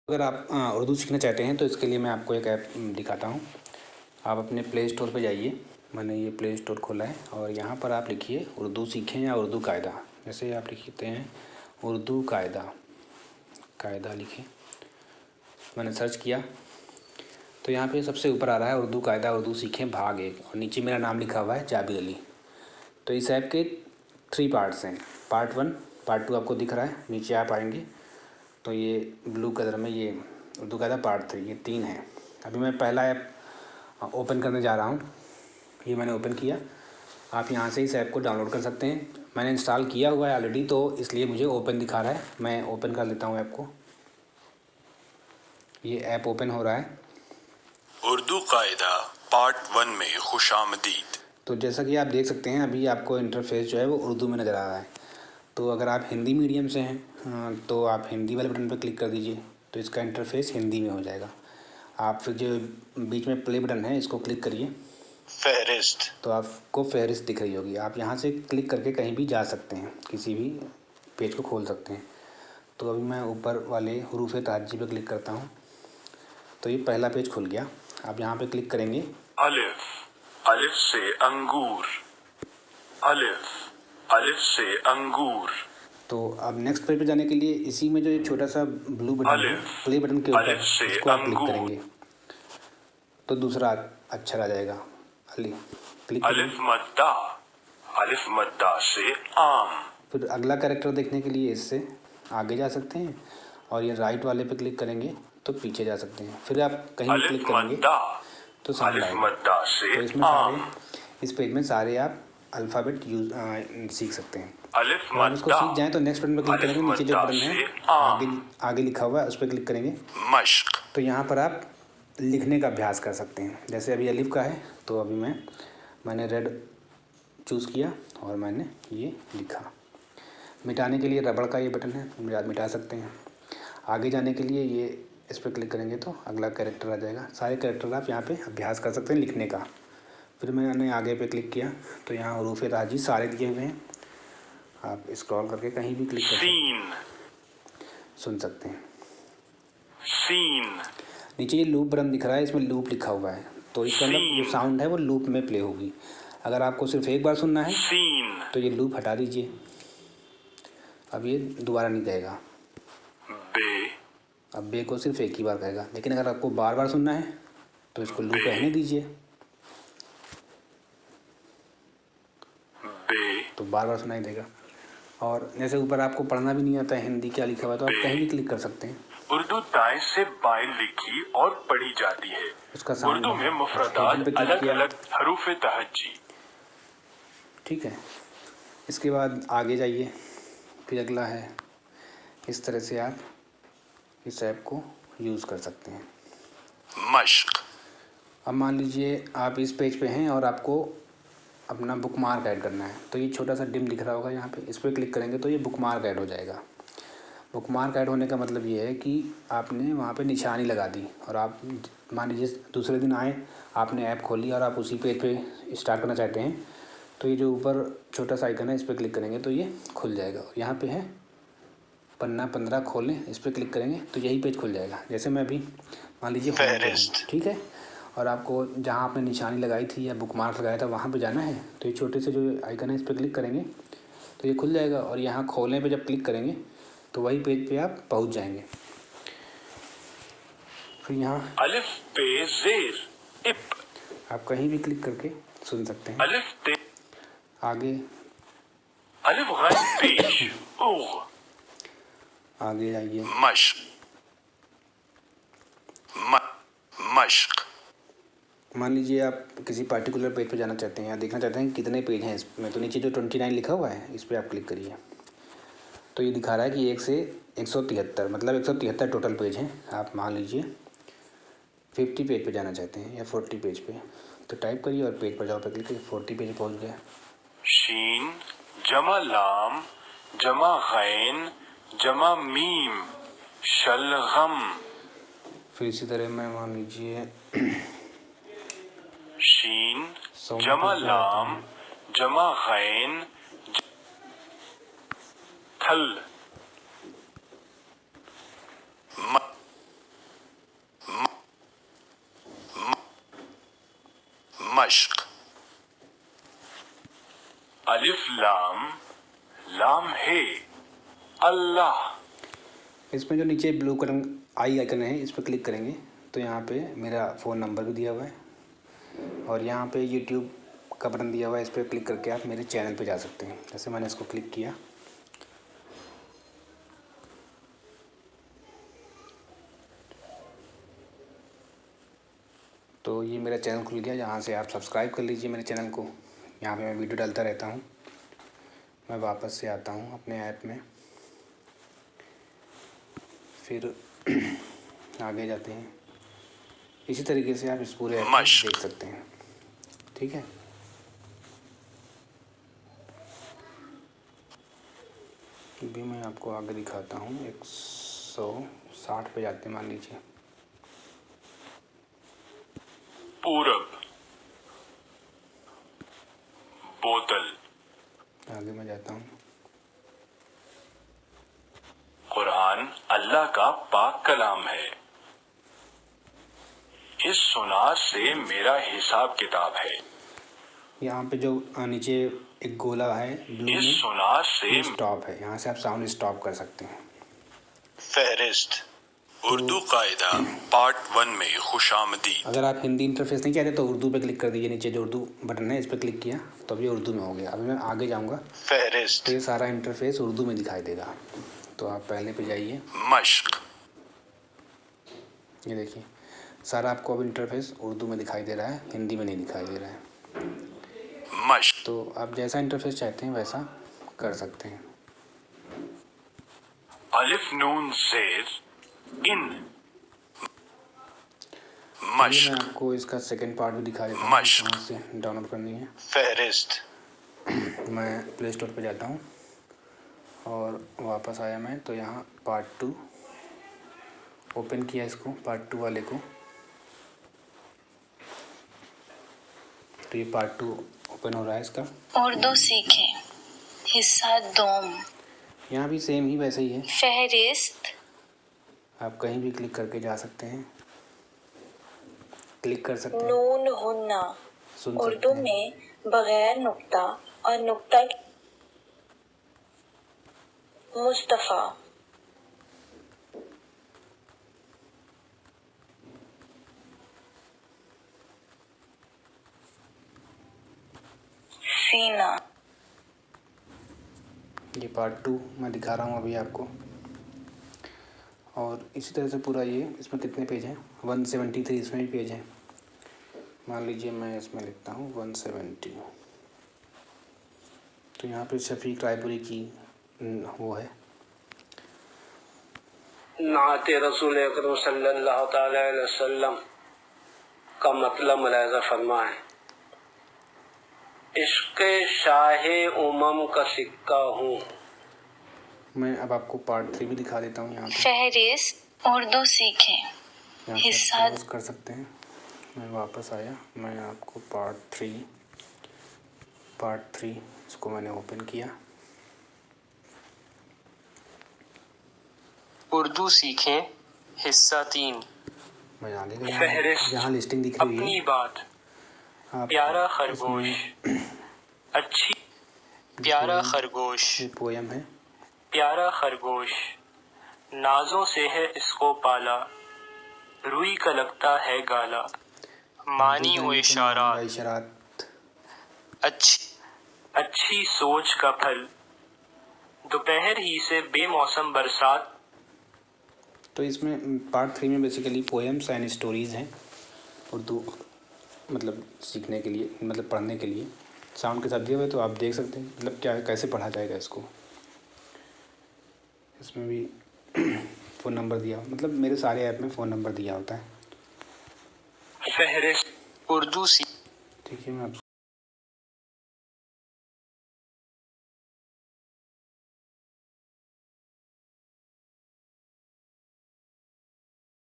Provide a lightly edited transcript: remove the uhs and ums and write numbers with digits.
अगर आप उर्दू सीखना चाहते हैं तो इसके लिए मैं आपको एक ऐप दिखाता हूँ। आप अपने प्ले स्टोर पे जाइए। मैंने ये प्ले स्टोर खोला है और यहाँ पर आप लिखिए उर्दू सीखें या उर्दू कायदा। जैसे आप लिखते हैं उर्दू कायदा लिखें। मैंने सर्च किया तो यहाँ पे सबसे ऊपर आ रहा है उर्दू कायदा उर्दू सीखें भाग 1 और नीचे मेरा नाम लिखा हुआ है जाबिर अली। तो इस ऐप के 3 पार्ट्स हैं। पार्ट 1 पार्ट 2 आपको दिख रहा है, नीचे आप आएंगे तो ये ब्लू कलर में ये उर्दू कायदा पार्ट 3, ये 3 है। अभी मैं पहला ऐप ओपन करने जा रहा हूँ। ये मैंने ओपन किया। आप यहाँ से इस ऐप को डाउनलोड कर सकते हैं। मैंने इंस्टॉल किया हुआ है ऑलरेडी, तो इसलिए मुझे ओपन दिखा रहा है। मैं ओपन कर लेता हूँ ऐप को। ये ऐप ओपन हो रहा है। उर्दू कायदा पार्ट 1 में खुशामदीद। तो जैसा कि आप देख सकते हैं अभी आपको इंटरफेस जो है वो उर्दू में नज़र आ रहा है। तो अगर आप हिंदी मीडियम से हैं तो आप हिंदी वाले बटन पर क्लिक कर दीजिए, तो इसका इंटरफेस हिंदी में हो जाएगा। आप फिर जो बीच में प्ले बटन है इसको क्लिक करिए, फहरिस्त, तो आपको फहरिस्त दिख रही होगी। आप यहाँ से क्लिक करके कहीं भी जा सकते हैं, किसी भी पेज को खोल सकते हैं। तो अभी मैं ऊपर वाले हरूफ ताजी पे क्लिक करता हूँ, तो ये पहला पेज खुल गया। आप यहाँ पे क्लिक करेंगे। अलिफ से अंगूर, अलिफ से अंगूर। तो अब नेक्स्ट पेज पे जाने के लिए इसी में जो ये छोटा सा ब्लू बटन है प्ले बटन के ऊपर, इसको आप क्लिक करेंगे तो दूसरा अक्षर आ जाएगा अली। क्लिक अलिफ मद्दा से आम। फिर अगला कैरेक्टर देखने के लिए इससे आगे जा सकते हैं और ये राइट वाले पे क्लिक करेंगे तो पीछे जा सकते हैं। फिर आप कहीं भी क्लिक करेंगे तो सामने आएगा। तो इसमें सारे इस पेज में सारे आप अल्फ़ाबेट सीख सकते हैं। तो आप इसको सीख जाएं तो नेक्स्ट बटन पर क्लिक करेंगे। नीचे जो बटन है आगे लिखा हुआ है उस पर क्लिक करेंगे। मश्क, तो यहाँ पर आप लिखने का अभ्यास कर सकते हैं। जैसे अभी अलिफ का है तो अभी मैंने रेड चूज़ किया और मैंने ये लिखा। मिटाने के लिए रबड़ का ये बटन है, मिटा सकते हैं। आगे जाने के लिए ये इस पर क्लिक करेंगे तो अगला कैरेक्टर आ जाएगा। सारे कैरेक्टर आप यहाँ पे अभ्यास कर सकते हैं लिखने का। फिर मैंने आगे पे क्लिक किया तो यहाँ हरूफ ताजी सारे दिए हुए हैं। आप स्क्रॉल करके कहीं भी क्लिक कर सकते हैं, सुन सकते हैं। नीचे ये लूप बटन दिख रहा है, इसमें लूप लिखा हुआ है, तो इसका मतलब जो साउंड है वो लूप में प्ले होगी। अगर आपको सिर्फ एक बार सुनना है तो ये लूप हटा दीजिए, अब ये दोबारा नहीं कहेगा। अब बे को सिर्फ एक ही बार कहेगा। लेकिन अगर आपको बार बार सुनना है तो इसको लूप रहने दीजिए, तो बार बार सुनाई देगा। और जैसे ऊपर आपको पढ़ना भी नहीं आता है हिंदी क्या लिखा हुआ है तो आप कहीं भी क्लिक कर सकते हैं। उर्दू दाएं से बाएं लिखी और पढ़ी जाती है। उसका साउंड उर्दू में मुफरदात अलग अलग हरूफ तहज्जी। ठीक है। इसके बाद आगे जाइए, फिर अगला है। इस तरह से आप इस ऐप को यूज़ कर सकते हैं। मश्क, अब मान लीजिए आप इस पेज पे हैं और आपको अपना बुक मार्क ऐड करना है, तो ये छोटा सा डिम दिख रहा होगा यहाँ पे, इस पर क्लिक करेंगे तो ये बुक मार्क ऐड हो जाएगा। बुक मार्क ऐड होने का मतलब ये है कि आपने वहाँ पे निशानी लगा दी और आप मान लीजिए दूसरे दिन आए, आपने ऐप खोली और आप उसी पेज पे स्टार्ट करना चाहते हैं, तो ये जो ऊपर छोटा सा आइकन है इस पर क्लिक करेंगे तो ये खुल जाएगा। और यहाँ पे है पन्ना 15 खोलें, इस पर क्लिक करेंगे तो यही पेज खुल जाएगा। जैसे मैं अभी मान लीजिए ठीक है, और आपको जहाँ आपने निशानी लगाई थी या बुक मार्क लगाया था वहाँ पे जाना है तो ये छोटे से जो आइकन है इस पर क्लिक करेंगे तो ये खुल जाएगा। और यहाँ खोलने पे जब क्लिक करेंगे तो वही पेज पे आप पहुँच जाएंगे। फिर यहाँ अलिफ पे ज़ेर इप, आप कहीं भी क्लिक करके सुन सकते हैं। अलिफ ते आगे अलिफ गैन पेश ओग, आगे जाइए। मश्क, मान लीजिए आप किसी पार्टिकुलर पेज पे जाना चाहते हैं या देखना चाहते हैं कितने पेज हैं इसमें, तो नीचे जो 29 लिखा हुआ है इस पर आप क्लिक करिए तो ये दिखा रहा है कि 1 से 173 मतलब 173 टोटल पेज हैं। आप मान लीजिए 50 पेज पे जाना चाहते हैं या 40 पेज पे, तो टाइप करिए और पेज पर जाओ पे क्लिक करिए। 40 पेज पहुँच गया। शीन जमा लाम जमा गैन जमा मीम शलगम। फिर इसी तरह मैं मान लीजिए शीन जमा लाम जमा गैन थल मश्क। अलिफ लाम, लाम है, अल्लाह। इसमें जो नीचे ब्लू कलर आई आइकन है, इस पर क्लिक करेंगे तो यहाँ पे मेरा फ़ोन नंबर भी दिया हुआ है और यहाँ पे यूट्यूब का बटन दिया हुआ है। इस पर क्लिक करके आप मेरे चैनल पे जा सकते हैं। जैसे मैंने इसको क्लिक किया तो ये मेरा चैनल खुल गया। यहाँ से आप सब्सक्राइब कर लीजिए मेरे चैनल को। यहाँ पे मैं वीडियो डालता रहता हूँ। मैं वापस से आता हूँ अपने ऐप में, फिर आगे जाते हैं। इसी तरीके से आप इस पूरे ऐप को देख सकते हैं। ठीक है, अभी मैं आपको आगे दिखाता हूँ। 160 पे जाते हैं, मान लीजिए। पूरब, बोतल, आगे मैं जाता हूँ। कुरान अल्लाह का पाक कलाम है। इस सुनार से मेरा हिसाब किताब है। यहाँ पे जो नीचे एक गोला है ब्लू इस में, सुनार से स्टॉप है। यहाँ से आप साउंड स्टॉप कर सकते हैं। फहरिस्त उर्दू कायदा पार्ट 1 में खुशामदीद। अगर आप हिंदी इंटरफेस नहीं चाहते तो उर्दू पे क्लिक कर दीजिए। नीचे जो उर्दू बटन है, इस पर क्लिक किया तो अभी उर्दू में हो गया। अभी मैं आगे जाऊँगा फहरिस्त तो ये सारा इंटरफेस उर्दू में दिखाई देगा। तो आप पहले पे जाइए। मश्क। ये देखिए, सारा आपको अब इंटरफेस उर्दू में दिखाई दे रहा है, हिंदी में नहीं दिखाई दे रहा है। मश्क। तो आप जैसा इंटरफेस चाहते हैं वैसा कर सकते हैं। अलिफ नून जेर इन। मैं मश्क। आपको इसका सेकंड पार्ट भी दिखा देता हूँ मश्क। कहाँ से डाउनलोड करनी है। फहरिस्त मैं प्ले स्टोर पे जाता हूँ और वापस आया मैं तो यहाँ पार्ट 2 ओपन किया, इसको पार्ट 2 वाले को। तो ये पार्ट 2 ओपन हो रहा है इसका। उर्दू सीखें, हिस्सा 2। यहाँ भी सेम ही वैसे ही है। फहरिस्त आप कहीं भी क्लिक करके जा सकते हैं, क्लिक कर सकते हैं, नून हुन्ना सुन उर्दू सकते हैं। में बगैर नुक्ता और नुक्ता के मुस्तफ़ा। सीना। ये पार्ट 2 मैं दिखा रहा हूँ अभी आपको। और इसी तरह से पूरा ये, इसमें कितने पेज हैं? 173 इसमें भी पेज हैं। मान लीजिए मैं इसमें लिखता हूँ 170। तो यहाँ पे शफीक रायपुरी की वो है। नाते रसूल अकरम सल्लल्लाहु तआला अलैहि वसल्लम का मतलब मुलाहिज़ा फरमाएं। इश्क़ शाहे उमम का सिक्का हूँ। मैं अब आपको पार्ट 3 भी दिखा देता हूँ। यहाँ पे फहरिस्त उर्दू सीखें, यहाँ से हिस्सा आप क्लोज कर सकते हैं। मैं वापस आया, मैं आपको पार्ट 3 इसको मैंने ओपन किया। उर्दू सीखें, हिस्सा 3। मैं आगे गया, फहरिस्त यहाँ लिस्टिंग दिख रही अपनी है। बात। आप प्यारा खरगोश, अच्छी प्यारा खरगोश, ये पोयम है। प्यारा खरगोश, नाजों से है इसको पाला, रुई का लगता है गाला। मानी व इशारात, इशारात। अच्छी सोच का फल, दोपहर ही से बेमौसम बरसात। तो इसमें पार्ट 3 में बेसिकली पोएम्स एंड स्टोरीज़ हैं। उर्दू मतलब सीखने के लिए, मतलब पढ़ने के लिए साउंड के साथ दिए हुए, तो आप देख सकते हैं मतलब क्या कैसे पढ़ा जाएगा इसको। इसमें भी फ़ोन नंबर दिया, मतलब मेरे सारे ऐप में फ़ोन नंबर दिया होता है। फहरिस्त उर्दू सी ठीक है, मैं